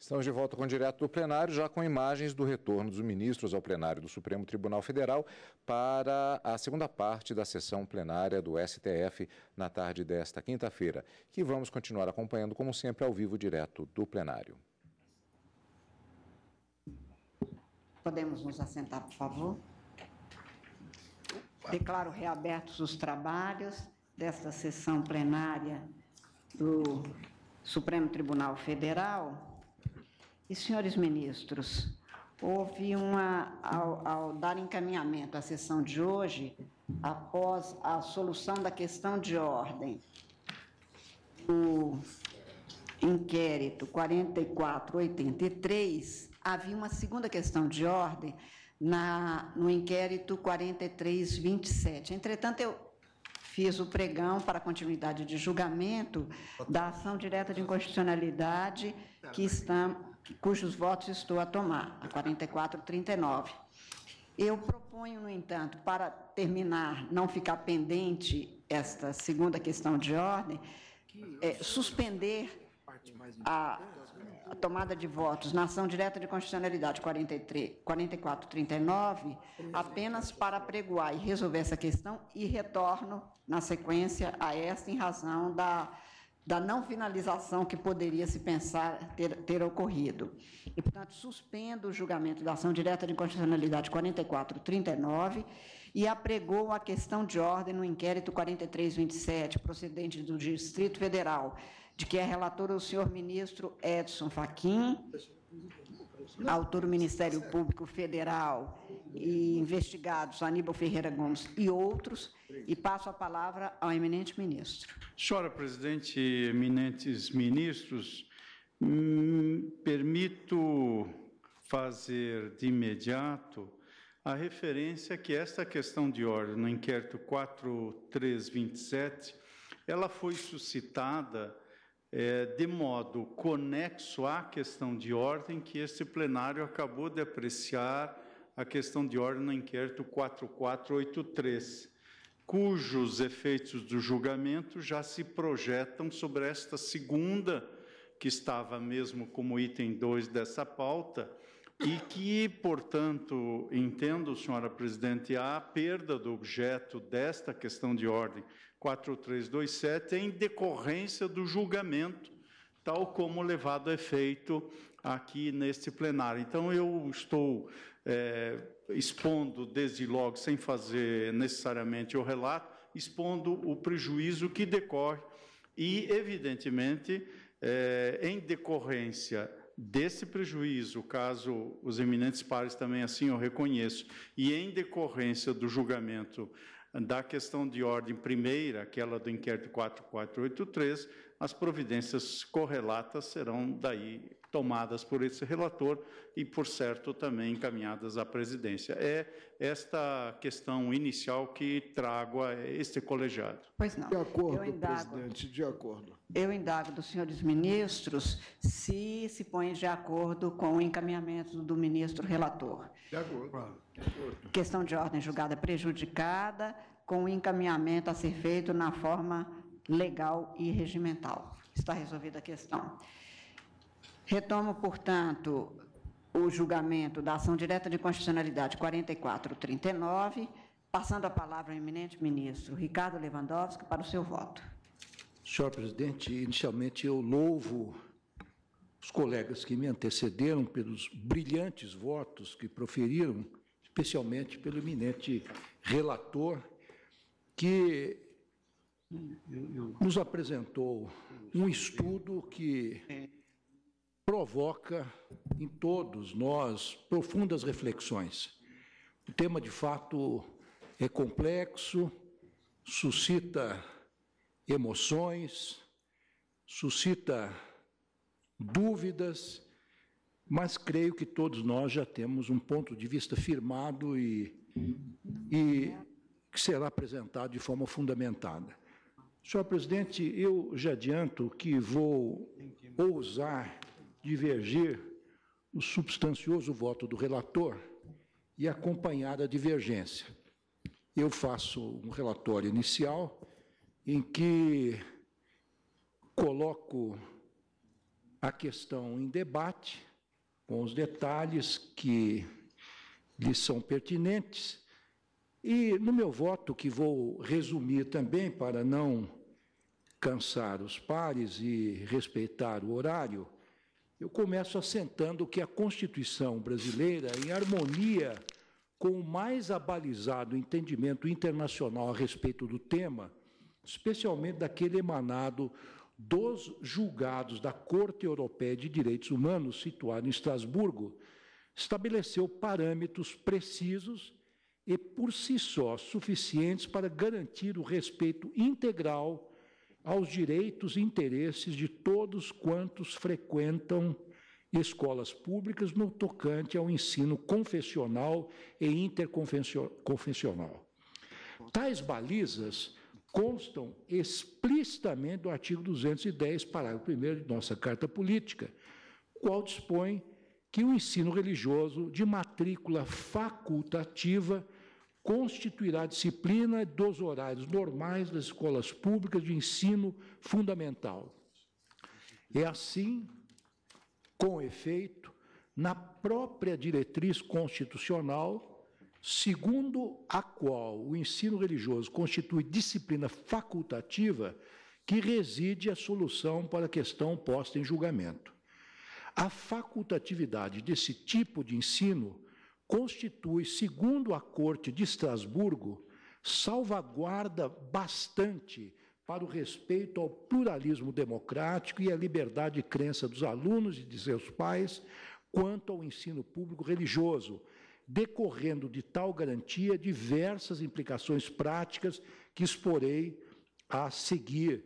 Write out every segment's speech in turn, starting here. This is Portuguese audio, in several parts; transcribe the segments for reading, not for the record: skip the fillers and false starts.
Estamos de volta com o Direto do Plenário, já com imagens do retorno dos ministros ao plenário do Supremo Tribunal Federal para a segunda parte da sessão plenária do STF na tarde desta quinta-feira, que vamos continuar acompanhando, como sempre, ao vivo, direto do plenário. Podemos nos assentar, por favor? Declaro reabertos os trabalhos desta sessão plenária do Supremo Tribunal Federal. E, senhores ministros, houve ao dar encaminhamento à sessão de hoje, após a solução da questão de ordem do inquérito 4483, havia uma segunda questão de ordem no inquérito 4327. Entretanto, eu fiz o pregão para a continuidade de julgamento da ação direta de inconstitucionalidade cujos votos estou a tomar, a 4439. Eu proponho, no entanto, para terminar, não ficar pendente esta segunda questão de ordem, suspender a tomada de votos na ação direta de constitucionalidade 4439, apenas para apregoar e resolver essa questão, e retorno, na sequência, a esta, em razão da não finalização que poderia se pensar ter ocorrido. E, portanto, suspendo o julgamento da ação direta de inconstitucionalidade 4439 e apregou a questão de ordem no inquérito 4327, procedente do Distrito Federal, de que é relator o senhor ministro Edson Fachin, autor o Ministério Público Federal e investigados Aníbal Ferreira Gomes e outros, e passo a palavra ao eminente ministro. Senhora presidente, eminentes ministros, permito fazer de imediato a referência que esta questão de ordem no inquérito 4327, ela foi suscitada de modo conexo à questão de ordem que este plenário acabou de apreciar, a questão de ordem no inquérito 4483, cujos efeitos do julgamento já se projetam sobre esta segunda, que estava mesmo como item 2 dessa pauta, e que, portanto, entendo, senhora presidente, a perda do objeto desta questão de ordem 4327 em decorrência do julgamento, tal como levado a efeito aqui neste plenário. Então, eu estou expondo, desde logo, sem fazer necessariamente o relato, expondo o prejuízo que decorre e, evidentemente, em decorrência desse prejuízo, caso os eminentes pares também assim o reconheçam, e em decorrência do julgamento da questão de ordem primeira, aquela do inquérito 4483, as providências correlatas serão daí tomadas por esse relator e, por certo, também encaminhadas à presidência. É esta questão inicial que trago a este colegiado. Pois não. De acordo, presidente, de acordo. Eu indago dos senhores ministros se põem de acordo com o encaminhamento do ministro relator. De acordo. Questão de ordem julgada prejudicada, com o encaminhamento a ser feito na forma legal e regimental. Está resolvida a questão. Retomo, portanto, o julgamento da ação direta de constitucionalidade 4439, passando a palavra ao eminente ministro Ricardo Lewandowski para o seu voto. Senhor presidente, inicialmente eu louvo os colegas que me antecederam pelos brilhantes votos que proferiram, especialmente pelo eminente relator, que nos apresentou um estudo que provoca em todos nós profundas reflexões. O tema, de fato, é complexo, suscita emoções, suscita dúvidas, mas creio que todos nós já temos um ponto de vista firmado e que será apresentado de forma fundamentada. Senhor presidente, eu já adianto que vou ousar divergir no substancioso voto do relator e acompanhar a divergência. Eu faço um relatório inicial em que coloco a questão em debate, com os detalhes que lhes são pertinentes. E no meu voto, que vou resumir também para não cansar os pares e respeitar o horário, eu começo assentando que a Constituição brasileira, em harmonia com o mais abalizado entendimento internacional a respeito do tema, especialmente daquele emanado dos julgados da Corte Europeia de Direitos Humanos, situado em Estrasburgo, estabeleceu parâmetros precisos e, por si só, suficientes para garantir o respeito integral aos direitos e interesses de todos quantos frequentam escolas públicas no tocante ao ensino confessional e interconfessional. Tais balizas constam explicitamente do artigo 210, parágrafo 1º de nossa Carta Política, qual dispõe que o ensino religioso de matrícula facultativa constituirá a disciplina dos horários normais das escolas públicas de ensino fundamental. É assim, com efeito, na própria diretriz constitucional, segundo a qual o ensino religioso constitui disciplina facultativa, que reside a solução para a questão posta em julgamento. A facultatividade desse tipo de ensino constitui, segundo a Corte de Estrasburgo, salvaguarda bastante para o respeito ao pluralismo democrático e à liberdade de crença dos alunos e de seus pais quanto ao ensino público religioso, decorrendo de tal garantia diversas implicações práticas que exporei a seguir.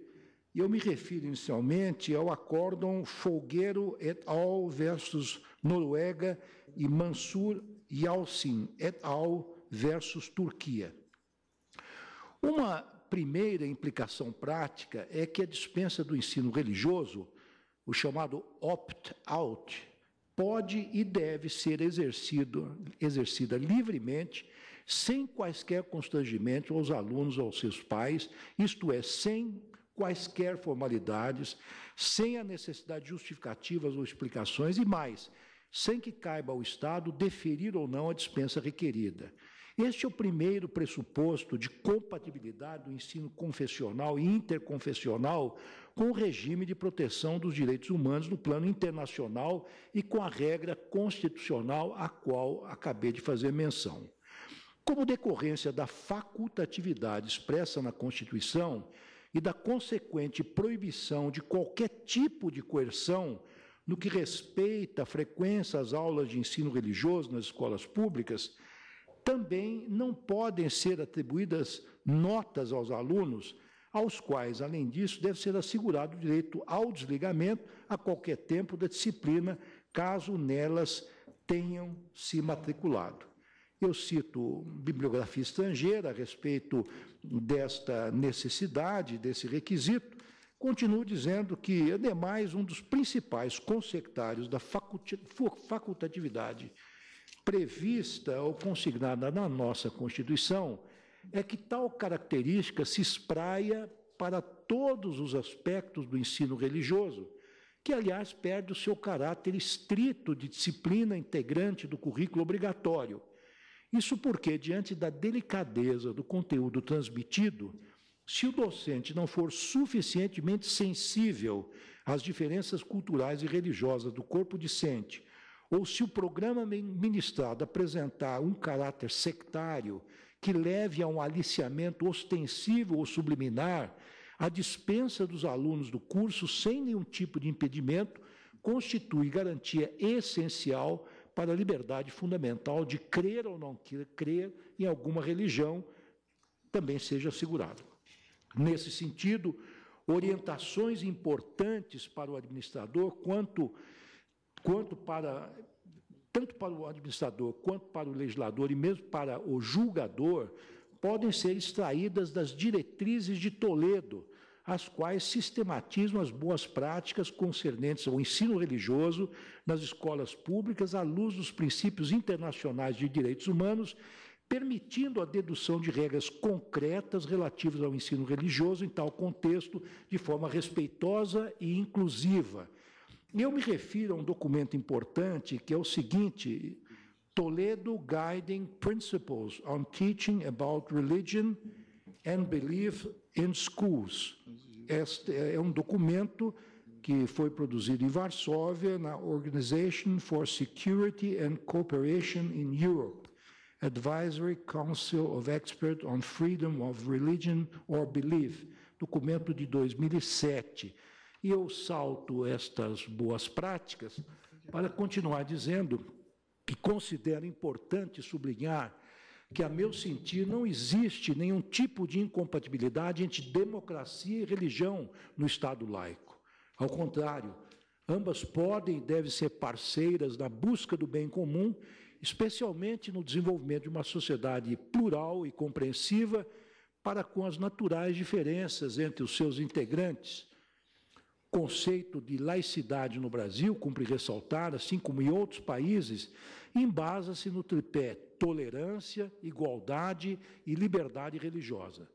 Eu me refiro inicialmente ao acórdão Folgueiro et al. Versus Noruega e Mansur Yalçin et al. Versus Turquia. Uma primeira implicação prática é que a dispensa do ensino religioso, o chamado opt-out, pode e deve ser exercida livremente, sem quaisquer constrangimentos aos alunos ou aos seus pais, isto é, sem quaisquer formalidades, sem a necessidade de justificativas ou explicações, e mais, sem que caiba ao Estado deferir ou não a dispensa requerida. Este é o primeiro pressuposto de compatibilidade do ensino confessional e interconfessional com o regime de proteção dos direitos humanos no plano internacional e com a regra constitucional a qual acabei de fazer menção. Como decorrência da facultatividade expressa na Constituição e da consequente proibição de qualquer tipo de coerção no que respeita à frequência às aulas de ensino religioso nas escolas públicas, também não podem ser atribuídas notas aos alunos, aos quais, além disso, deve ser assegurado o direito ao desligamento a qualquer tempo da disciplina, caso nelas tenham se matriculado. Eu cito bibliografia estrangeira a respeito desta necessidade, desse requisito. Continuo dizendo que, ademais, um dos principais consectários da facultatividade prevista ou consignada na nossa Constituição é que tal característica se espraia para todos os aspectos do ensino religioso, que, aliás, perde o seu caráter estrito de disciplina integrante do currículo obrigatório. Isso porque, diante da delicadeza do conteúdo transmitido, se o docente não for suficientemente sensível às diferenças culturais e religiosas do corpo discente, ou se o programa ministrado apresentar um caráter sectário que leve a um aliciamento ostensivo ou subliminar, a dispensa dos alunos do curso sem nenhum tipo de impedimento constitui garantia essencial para a liberdade fundamental de crer ou não crer em alguma religião, também seja assegurado. Nesse sentido, orientações importantes para o administrador, tanto para o administrador quanto para o legislador e mesmo para o julgador, podem ser extraídas das diretrizes de Toledo, as quais sistematizam as boas práticas concernentes ao ensino religioso nas escolas públicas à luz dos princípios internacionais de direitos humanos, permitindo a dedução de regras concretas relativas ao ensino religioso em tal contexto, de forma respeitosa e inclusiva. Eu me refiro a um documento importante, que é o seguinte: Toledo Guiding Principles on Teaching About Religion and Belief in Schools. Este é um documento que foi produzido em Varsóvia, na Organization for Security and Cooperation in Europe, Advisory Council of Experts on Freedom of Religion or Belief, documento de 2007. E eu salto estas boas práticas para continuar dizendo que considero importante sublinhar que, a meu sentir, não existe nenhum tipo de incompatibilidade entre democracia e religião no Estado laico. Ao contrário, ambas podem e devem ser parceiras na busca do bem comum, especialmente no desenvolvimento de uma sociedade plural e compreensiva para com as naturais diferenças entre os seus integrantes. O conceito de laicidade no Brasil, cumpre ressaltar, assim como em outros países, embasa-se no tripé tolerância, igualdade e liberdade religiosa.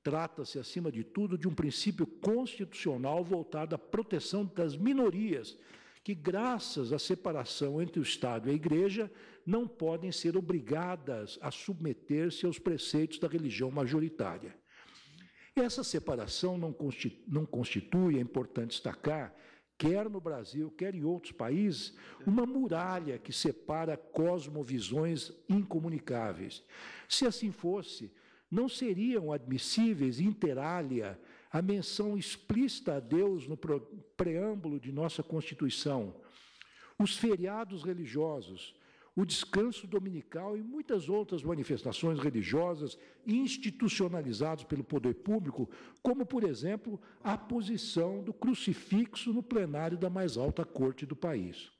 Trata-se, acima de tudo, de um princípio constitucional voltado à proteção das minorias, que, graças à separação entre o Estado e a Igreja, não podem ser obrigadas a submeter-se aos preceitos da religião majoritária. Essa separação não constitui, é importante destacar, quer no Brasil, quer em outros países, uma muralha que separa cosmovisões incomunicáveis. Se assim fosse, não seriam admissíveis, inter alia, a menção explícita a Deus no preâmbulo de nossa Constituição, os feriados religiosos, o descanso dominical e muitas outras manifestações religiosas institucionalizadas pelo poder público, como, por exemplo, a posição do crucifixo no plenário da mais alta corte do país.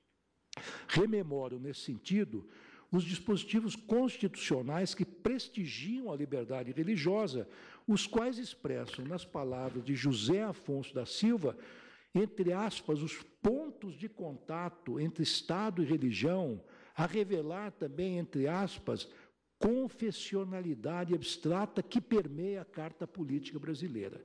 Rememoro, nesse sentido, os dispositivos constitucionais que prestigiam a liberdade religiosa, os quais expressam, nas palavras de José Afonso da Silva, entre aspas, os pontos de contato entre Estado e religião, a revelar também, entre aspas, confessionalidade abstrata que permeia a Carta Política Brasileira.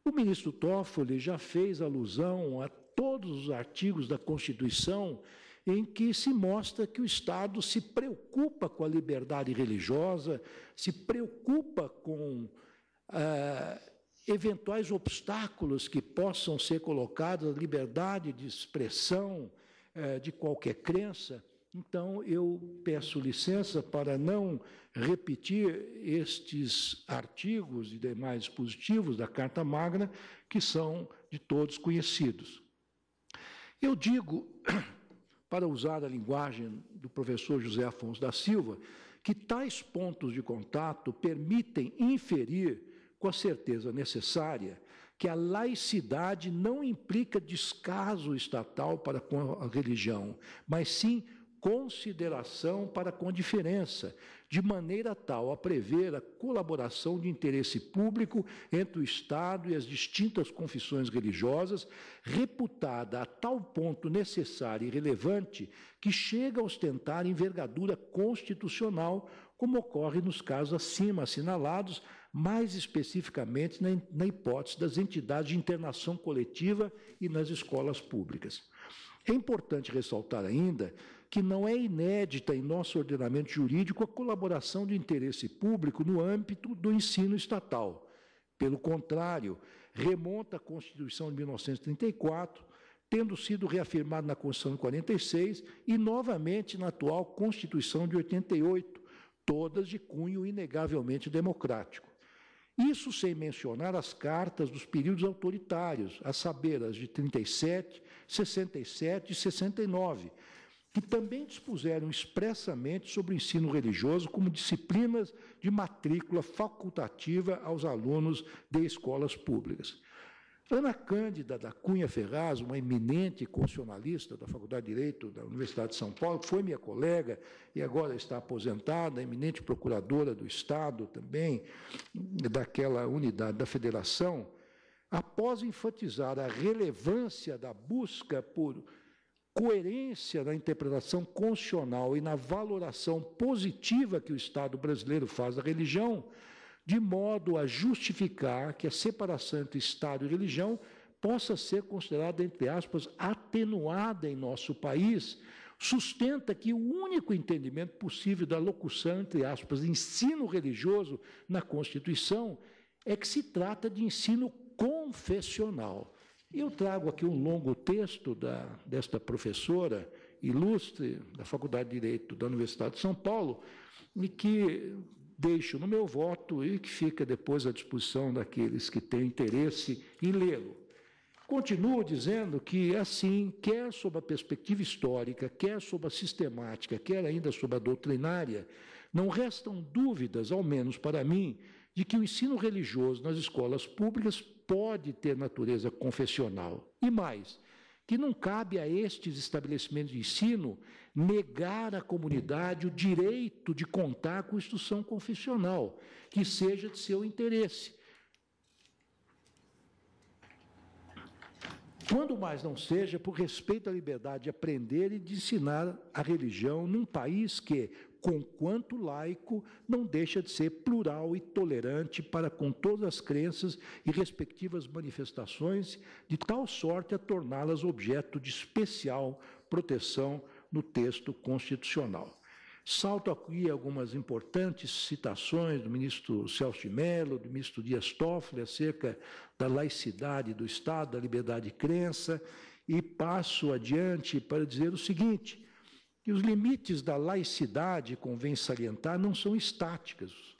O ministro Toffoli já fez alusão a todos os artigos da Constituição em que se mostra que o Estado se preocupa com a liberdade religiosa, se preocupa com eventuais obstáculos que possam ser colocados à liberdade de expressão de qualquer crença. Então, eu peço licença para não repetir estes artigos e demais dispositivos da Carta Magna, que são de todos conhecidos. Eu digo, para usar a linguagem do professor José Afonso da Silva, que tais pontos de contato permitem inferir, com a certeza necessária, que a laicidade não implica descaso estatal para com a religião, mas sim consideração para com a diferença, de maneira tal a prever a colaboração de interesse público entre o Estado e as distintas confissões religiosas, reputada a tal ponto necessária e relevante que chega a ostentar envergadura constitucional, como ocorre nos casos acima assinalados, mais especificamente na hipótese das entidades de internação coletiva e nas escolas públicas. É importante ressaltar ainda que não é inédita em nosso ordenamento jurídico a colaboração de interesse público no âmbito do ensino estatal. Pelo contrário, remonta à Constituição de 1934, tendo sido reafirmado na Constituição de 46 e novamente na atual Constituição de 88, todas de cunho inegavelmente democrático. Isso sem mencionar as cartas dos períodos autoritários, a saber, as de 37, 67 e 69, que também dispuseram expressamente sobre o ensino religioso como disciplinas de matrícula facultativa aos alunos de escolas públicas. Ana Cândida da Cunha Ferraz, uma eminente constitucionalista da Faculdade de Direito da Universidade de São Paulo, foi minha colega e agora está aposentada, eminente procuradora do Estado também, daquela unidade da Federação, após enfatizar a relevância da busca por coerência na interpretação constitucional e na valoração positiva que o Estado brasileiro faz da religião, de modo a justificar que a separação entre Estado e religião possa ser considerada, entre aspas, atenuada em nosso país, sustenta que o único entendimento possível da locução, entre aspas, ensino religioso na Constituição é que se trata de ensino confessional. E eu trago aqui um longo texto desta professora ilustre da Faculdade de Direito da Universidade de São Paulo, e que deixo no meu voto e que fica depois à disposição daqueles que têm interesse em lê-lo. Continuo dizendo que, assim, quer sob a perspectiva histórica, quer sob a sistemática, quer ainda sob a doutrinária, não restam dúvidas, ao menos para mim, de que o ensino religioso nas escolas públicas pode ter natureza confessional. E mais, que não cabe a estes estabelecimentos de ensino negar à comunidade o direito de contar com instrução confessional, que seja de seu interesse. Quando mais não seja por respeito à liberdade de aprender e de ensinar a religião num país que, conquanto laico, não deixa de ser plural e tolerante para com todas as crenças e respectivas manifestações, de tal sorte a torná-las objeto de especial proteção no texto constitucional. Salto aqui algumas importantes citações do ministro Celso de Mello, do ministro Dias Toffoli, acerca da laicidade do Estado, da liberdade de crença, e passo adiante para dizer o seguinte, que os limites da laicidade, convém salientar, não são estáticos,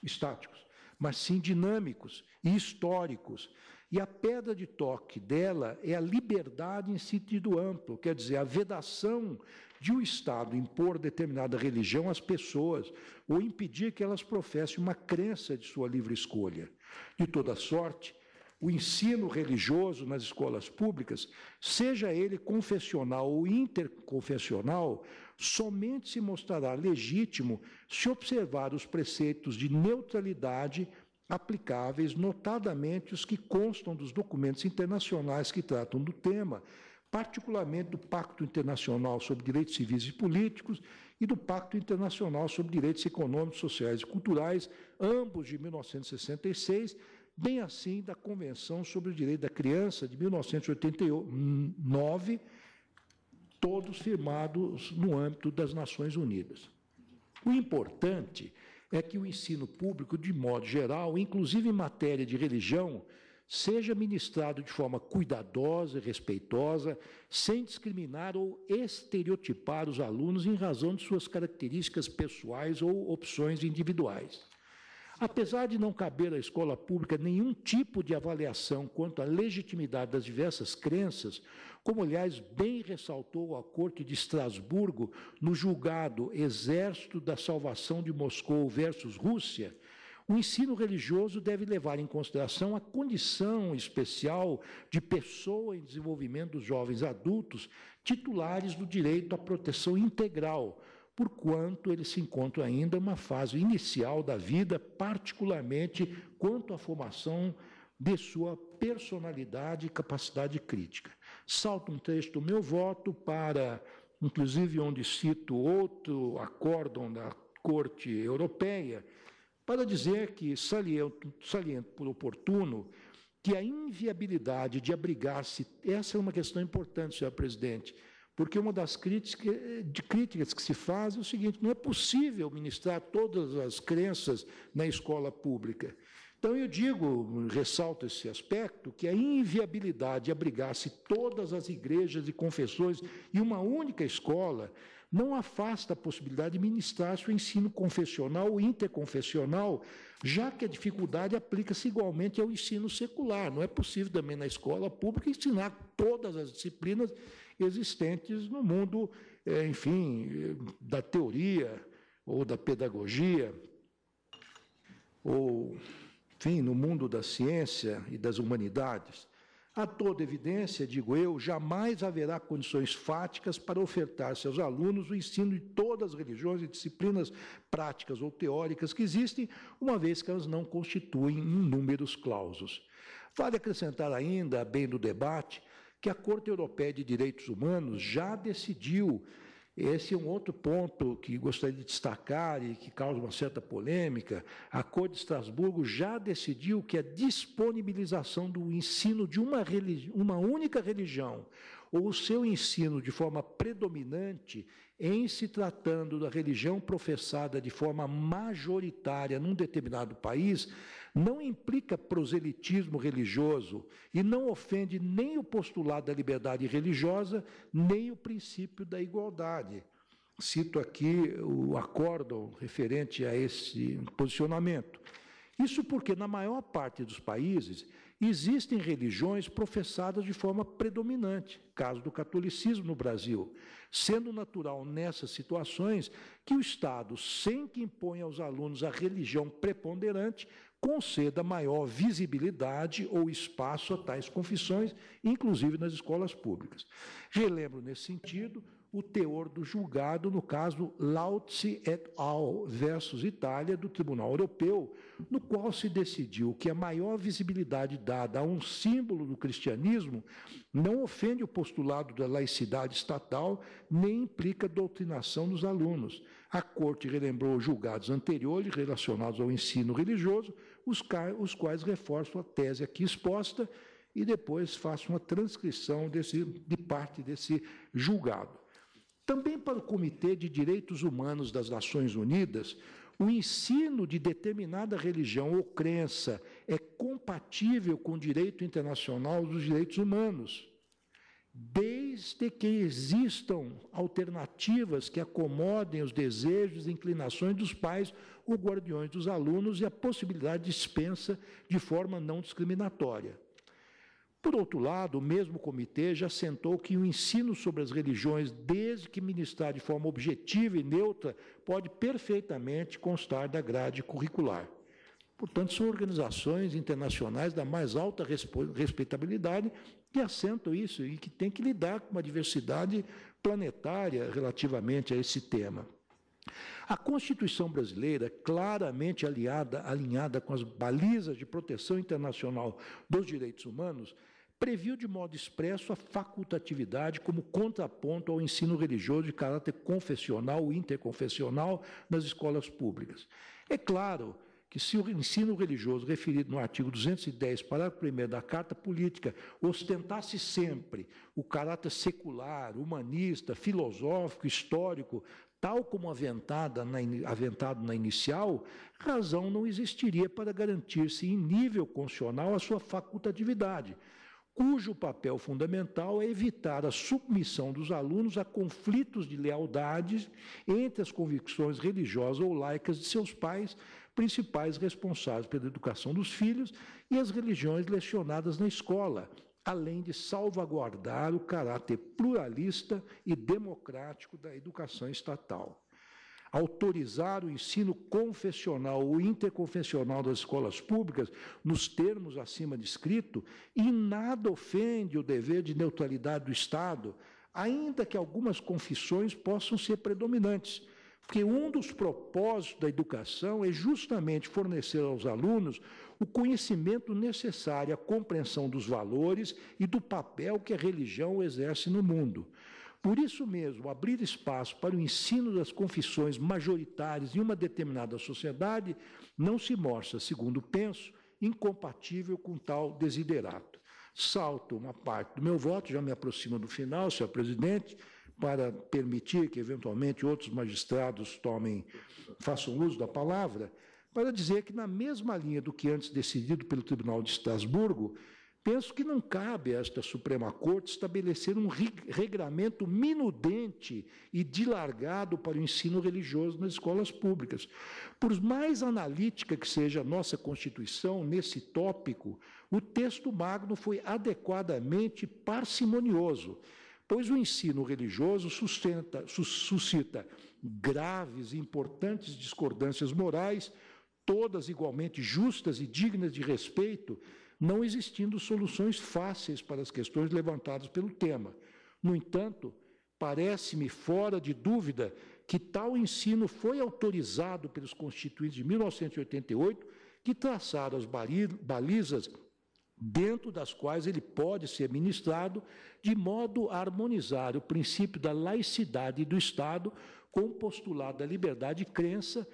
mas sim dinâmicos e históricos. E a pedra de toque dela é a liberdade em sentido amplo, quer dizer, a vedação de o Estado impor determinada religião às pessoas ou impedir que elas professem uma crença de sua livre escolha. De toda sorte, o ensino religioso nas escolas públicas, seja ele confessional ou interconfessional, somente se mostrará legítimo se observar os preceitos de neutralidade aplicáveis, notadamente os que constam dos documentos internacionais que tratam do tema, particularmente do Pacto Internacional sobre Direitos Civis e Políticos e do Pacto Internacional sobre Direitos Econômicos, Sociais e Culturais, ambos de 1966, bem assim da Convenção sobre o Direito da Criança, de 1989, todos firmados no âmbito das Nações Unidas. O importante é que o ensino público, de modo geral, inclusive em matéria de religião, seja ministrado de forma cuidadosa e respeitosa, sem discriminar ou estereotipar os alunos em razão de suas características pessoais ou opções individuais. Apesar de não caber à escola pública nenhum tipo de avaliação quanto à legitimidade das diversas crenças, como, aliás, bem ressaltou a Corte de Estrasburgo no julgado Exército da Salvação de Moscou versus Rússia, o ensino religioso deve levar em consideração a condição especial de pessoa em desenvolvimento dos jovens adultos titulares do direito à proteção integral, porquanto eles se encontram ainda em uma fase inicial da vida, particularmente quanto à formação de sua personalidade e capacidade crítica. Salto um trecho do meu voto para, inclusive, onde cito outro acórdão da Corte Europeia, para dizer que saliento por oportuno que a inviabilidade de abrigar-se, essa é uma questão importante, senhor presidente, porque uma das críticas que se faz é o seguinte, não é possível ministrar todas as crenças na escola pública. Então, eu digo, ressalto esse aspecto, que a inviabilidade de abrigar-se todas as igrejas e confessões em uma única escola não afasta a possibilidade de ministrar-se o ensino confessional ou interconfessional, já que a dificuldade aplica-se igualmente ao ensino secular. Não é possível também na escola pública ensinar todas as disciplinas existentes no mundo, enfim, da teoria ou da pedagogia, ou, enfim, no mundo da ciência e das humanidades. A toda evidência, digo eu, jamais haverá condições fáticas para ofertar-se aos alunos o ensino de todas as religiões e disciplinas práticas ou teóricas que existem, uma vez que elas não constituem inúmeros clausos. Vale acrescentar ainda, bem do debate, que a Corte Europeia de Direitos Humanos já decidiu Esse é um outro ponto que gostaria de destacar e que causa uma certa polêmica. A Corte de Estrasburgo já decidiu que a disponibilização do ensino de uma única religião ou o seu ensino de forma predominante, em se tratando da religião professada de forma majoritária num determinado país, não implica proselitismo religioso e não ofende nem o postulado da liberdade religiosa, nem o princípio da igualdade. Cito aqui o acórdão referente a esse posicionamento. Isso porque, na maior parte dos países, existem religiões professadas de forma predominante, caso do catolicismo no Brasil, sendo natural nessas situações que o Estado, sem que imponha aos alunos a religião preponderante, conceda maior visibilidade ou espaço a tais confissões, inclusive nas escolas públicas. Relembro, nesse sentido, o teor do julgado no caso Lautzi et al. Versus Itália, do Tribunal Europeu, no qual se decidiu que a maior visibilidade dada a um símbolo do cristianismo não ofende o postulado da laicidade estatal, nem implica doutrinação dos alunos. A Corte relembrou julgados anteriores relacionados ao ensino religioso, os quais reforçam a tese aqui exposta e depois faço uma transcrição de parte desse julgado. Também para o Comitê de Direitos Humanos das Nações Unidas, o ensino de determinada religião ou crença é compatível com o direito internacional dos direitos humanos, desde que existam alternativas que acomodem os desejos e inclinações dos pais ou guardiões dos alunos e a possibilidade de dispensa de forma não discriminatória. Por outro lado, o mesmo comitê já assentou que o ensino sobre as religiões, desde que ministrado de forma objetiva e neutra, pode perfeitamente constar da grade curricular. Portanto, são organizações internacionais da mais alta respeitabilidade que assentam isso e que têm que lidar com uma diversidade planetária relativamente a esse tema. A Constituição brasileira, claramente alinhada com as balizas de proteção internacional dos direitos humanos, previu de modo expresso a facultatividade como contraponto ao ensino religioso de caráter confessional ou interconfessional nas escolas públicas. É claro que se o ensino religioso referido no artigo 210, parágrafo 1º da Carta Política, ostentasse sempre o caráter secular, humanista, filosófico, histórico, tal como aventado na inicial, razão não existiria para garantir-se em nível constitucional a sua facultatividade, cujo papel fundamental é evitar a submissão dos alunos a conflitos de lealdade entre as convicções religiosas ou laicas de seus pais, principais responsáveis pela educação dos filhos, e as religiões lecionadas na escola, além de salvaguardar o caráter pluralista e democrático da educação estatal. Autorizar o ensino confessional ou interconfessional das escolas públicas, nos termos acima descrito, em nada ofende o dever de neutralidade do Estado, ainda que algumas confissões possam ser predominantes, porque um dos propósitos da educação é justamente fornecer aos alunos o conhecimento necessário à compreensão dos valores e do papel que a religião exerce no mundo. Por isso mesmo, abrir espaço para o ensino das confissões majoritárias em uma determinada sociedade não se mostra, segundo penso, incompatível com tal desiderato. Salto uma parte do meu voto, já me aproximo do final, senhor presidente, para permitir que, eventualmente, outros magistrados façam uso da palavra, para dizer que, na mesma linha do que antes decidido pelo Tribunal de Estrasburgo, penso que não cabe a esta Suprema Corte estabelecer um regramento minudente e dilargado para o ensino religioso nas escolas públicas. Por mais analítica que seja a nossa Constituição nesse tópico, o texto magno foi adequadamente parcimonioso, pois o ensino religioso suscita graves e importantes discordâncias morais, todas igualmente justas e dignas de respeito, não existindo soluções fáceis para as questões levantadas pelo tema. No entanto, parece-me fora de dúvida que tal ensino foi autorizado pelos Constituintes de 1988, que traçaram as balizas dentro das quais ele pode ser ministrado de modo a harmonizar o princípio da laicidade do Estado com o postulado da liberdade de crença,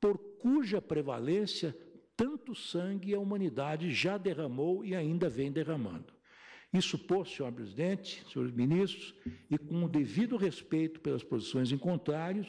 por cuja prevalência tanto sangue a humanidade já derramou e ainda vem derramando. Isso posto, senhor presidente, senhores ministros, e com o devido respeito pelas posições em contrário,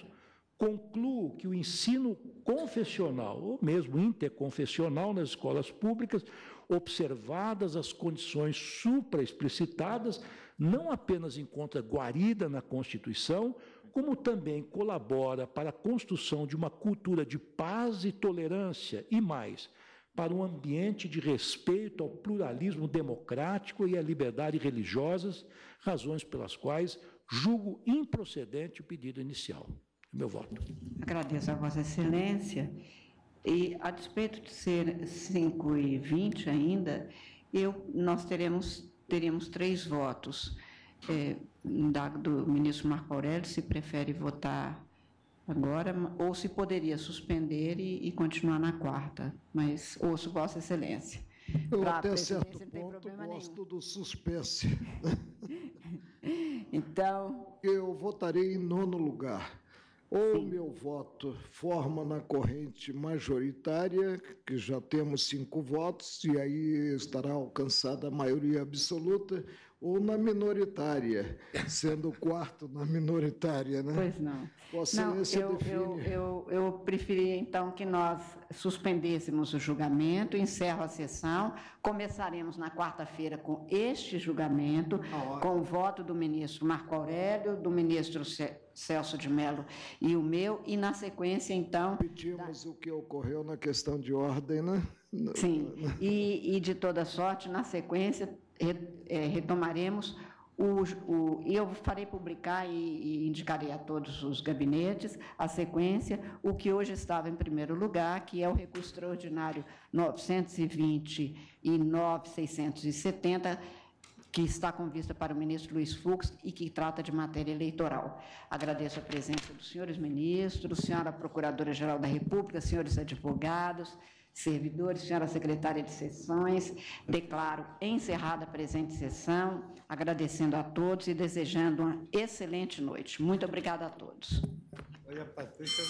concluo que o ensino confessional, ou mesmo interconfessional nas escolas públicas, observadas as condições supraexplicitadas, não apenas encontra guarida na Constituição, como também colabora para a construção de uma cultura de paz e tolerância, e mais, para um ambiente de respeito ao pluralismo democrático e à liberdade religiosas, razões pelas quais julgo improcedente o pedido inicial. Meu voto. Agradeço a Vossa Excelência. E, a despeito de ser 5h20 ainda, nós teremos 3 votos. Do ministro Marco Aurélio, se prefere votar agora, ou se poderia suspender e continuar na quarta, mas ouço Vossa Excelência. Eu, até certo ponto, gosto do suspense. Então... Eu votarei em 9º lugar. Ou o meu voto forma na corrente majoritária, que já temos 5 votos, e aí estará alcançada a maioria absoluta, ou na minoritária, sendo o 4º na minoritária, né? Pois não. Vossa Excelência define. Eu preferia, então, que nós suspendêssemos o julgamento, encerro a sessão, começaremos na quarta-feira com este julgamento, com o voto do ministro Marco Aurélio, do ministro Celso de Mello e o meu, e na sequência, então... Repetimos o que ocorreu na questão de ordem, né? Sim, e de toda sorte, na sequência, retomaremos eu farei publicar e indicarei a todos os gabinetes a sequência, o que hoje estava em primeiro lugar, que é o recurso extraordinário 929.670, que está com vista para o ministro Luiz Fux e que trata de matéria eleitoral. Agradeço a presença dos senhores ministros, senhora Procuradora-Geral da República, senhores advogados, servidores, senhora secretária de sessões. Declaro encerrada a presente sessão, agradecendo a todos e desejando uma excelente noite. Muito obrigada a todos. Oi, a Patrícia,